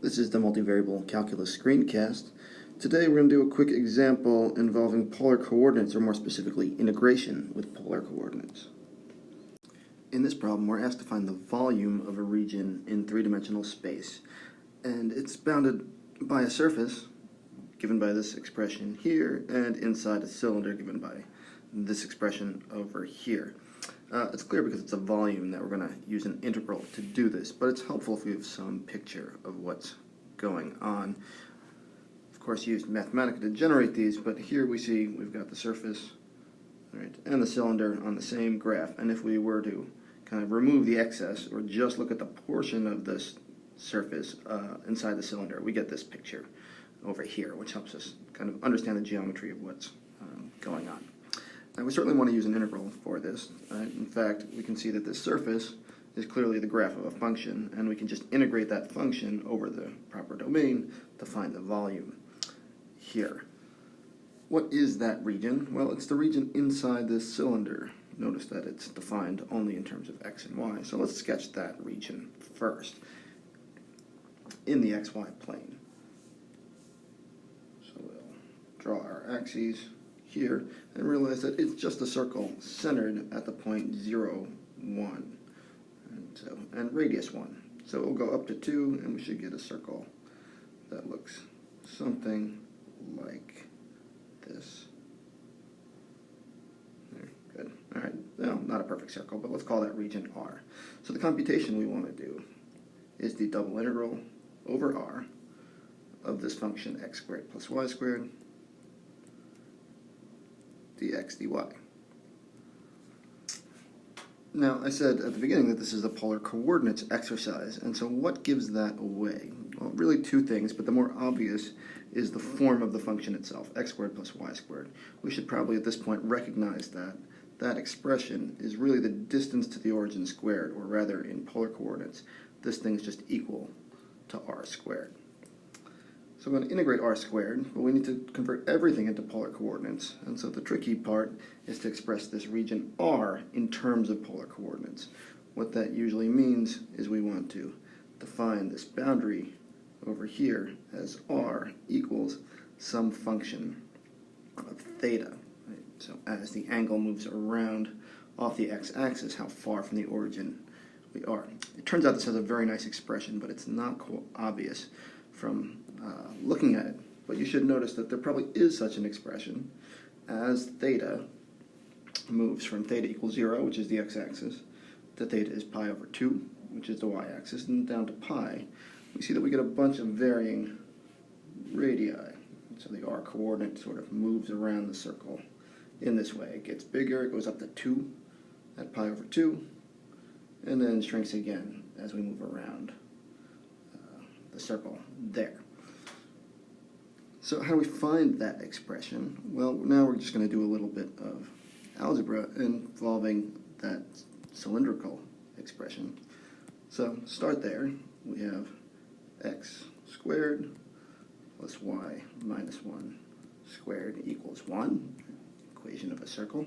This is the multivariable calculus screencast. Today we're going to do a quick example involving polar coordinates, or more specifically, integration with polar coordinates. In this problem, we're asked to find the volume of a region in three-dimensional space, and it's bounded by a surface, given by this expression here, and inside a cylinder, given by this expression over here. It's clear because it's a volume that we're going to use an integral to do this, but it's helpful if we have some picture of what's going on. Of course, used Mathematica to generate these, but here we see we've got the surface, right, and the cylinder on the same graph, and if we were to kind of remove the excess or just look at the portion of this surface inside the cylinder, we get this picture over here, which helps us kind of understand the geometry of what's going on. And we certainly want to use an integral for this. In fact, we can see that this surface is clearly the graph of a function, and we can just integrate that function over the proper domain to find the volume here. What is that region? Well, it's the region inside this cylinder. Notice that it's defined only in terms of x and y, so let's sketch that region first in the xy plane. So we'll draw our axes here and realize that it's just a circle centered at the point 0, 1, and radius 1. So we'll go up to 2 and we should get a circle that looks something like this. There, good. All right, well, not a perfect circle, but let's call that region R. So the computation we want to do is the double integral over R of this function x squared plus y squared dx dy. Now, I said at the beginning that this is a polar coordinates exercise, and so what gives that away? Well, really two things, but the more obvious is the form of the function itself, x squared plus y squared. We should probably at this point recognize that that expression is really the distance to the origin squared, or rather in polar coordinates, this thing is just equal to r squared. So I'm going to integrate r squared, but we need to convert everything into polar coordinates. And so the tricky part is to express this region R in terms of polar coordinates. What that usually means is we want to define this boundary over here as R equals some function of theta. Right? So as the angle moves around off the x-axis, how far from the origin we are. It turns out this has a very nice expression, but it's not obvious from looking at it. But you should notice that there probably is such an expression as theta moves from theta equals 0, which is the x-axis, to theta is pi over 2, which is the y-axis, and down to pi. We see that we get a bunch of varying radii. So the r coordinate sort of moves around the circle in this way. It gets bigger, it goes up to 2 at pi over 2, and then shrinks again as we move around the circle there. So how do we find that expression? Well, now we're just going to do a little bit of algebra involving that cylindrical expression. So start there. We have x squared plus y minus 1 squared equals 1, equation of a circle.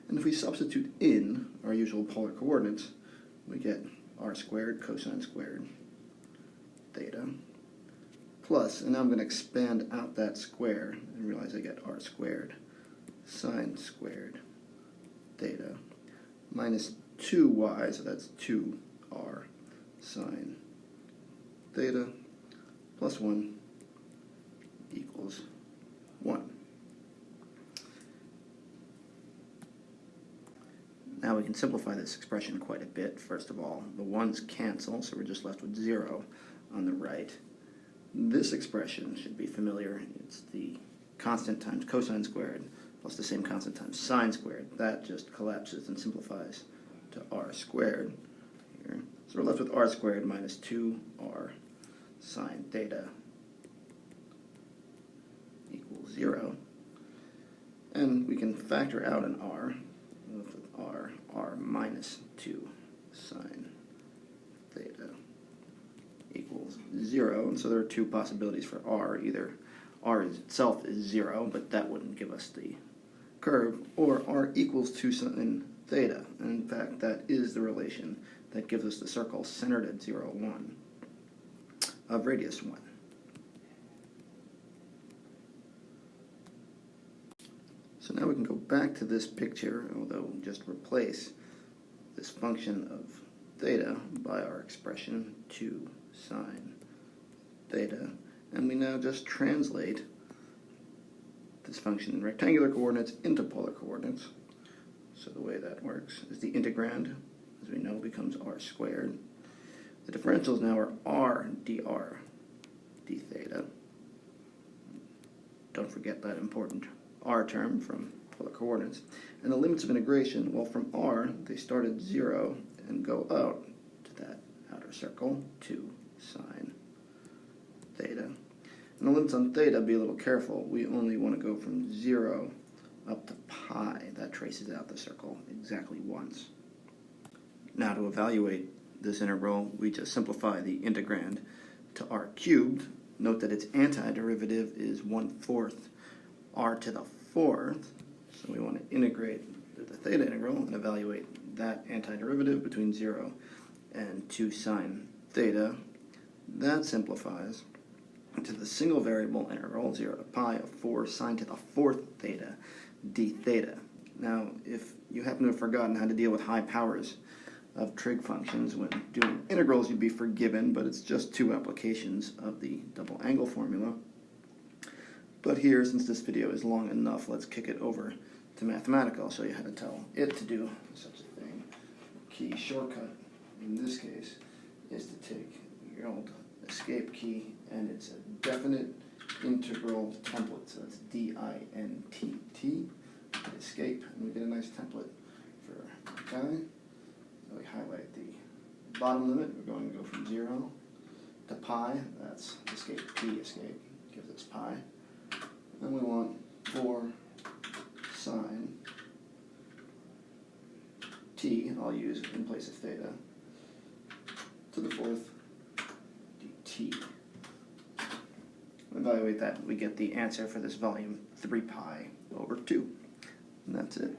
And if we substitute in our usual polar coordinates, we get r squared cosine squared theta plus, and now I'm going to expand out that square and realize I get r squared sine squared theta minus 2y, so that's 2r sine theta plus 1 equals 1. Now we can simplify this expression quite a bit. First of all, the 1's cancel, so we're just left with 0 on the right. This expression should be familiar. It's the constant times cosine squared plus the same constant times sine squared. That just collapses and simplifies to r squared here. So we're left with r squared minus 2r sine theta equals 0. And we can factor out an r. With r minus 2 sine theta equals 0, and so there are two possibilities for r. Either r itself is 0, but that wouldn't give us the curve, or r equals 2 sine theta, and in fact that is the relation that gives us the circle centered at 0, 1. of radius 1. So now we can go back to this picture, although just replace this function of theta by our expression 2 sine theta, and we now just translate this function in rectangular coordinates into polar coordinates. So the way that works is the integrand, as we know, becomes r squared. The differentials now are r dr d theta. Don't forget that important r term from polar coordinates. And the limits of integration, well, from r, they start at 0 and go out to that outer circle, 2 sine theta. And the limits on theta, be a little careful. We only want to go from 0 up to pi. That traces out the circle exactly once. Now to evaluate this integral, we just simplify the integrand to r cubed. Note that its antiderivative is 1/4 r to the 4th. So we want to integrate the theta integral and evaluate that antiderivative between 0 and 2 sine theta. That simplifies to the single variable integral 0 to pi of 4 sine to the 4th theta d theta. Now, if you happen to have forgotten how to deal with high powers of trig functions when doing integrals, you'd be forgiven, but it's just 2 applications of the double angle formula. But here, since this video is long enough, let's kick it over to Mathematica. I'll show you how to tell it to do such a thing. Key shortcut, in this case, is to take your old escape key, and it's a definite integral template. So that's D-I-N-T-T, escape, and we get a nice template for our guy. So we highlight the bottom limit. We're going to go from 0 to pi. That's escape p, escape, gives us pi. Then we want 4 sine t, I'll use in place of theta, to the 4th dt. Evaluate that, we get the answer for this volume, 3 pi over 2. And that's it.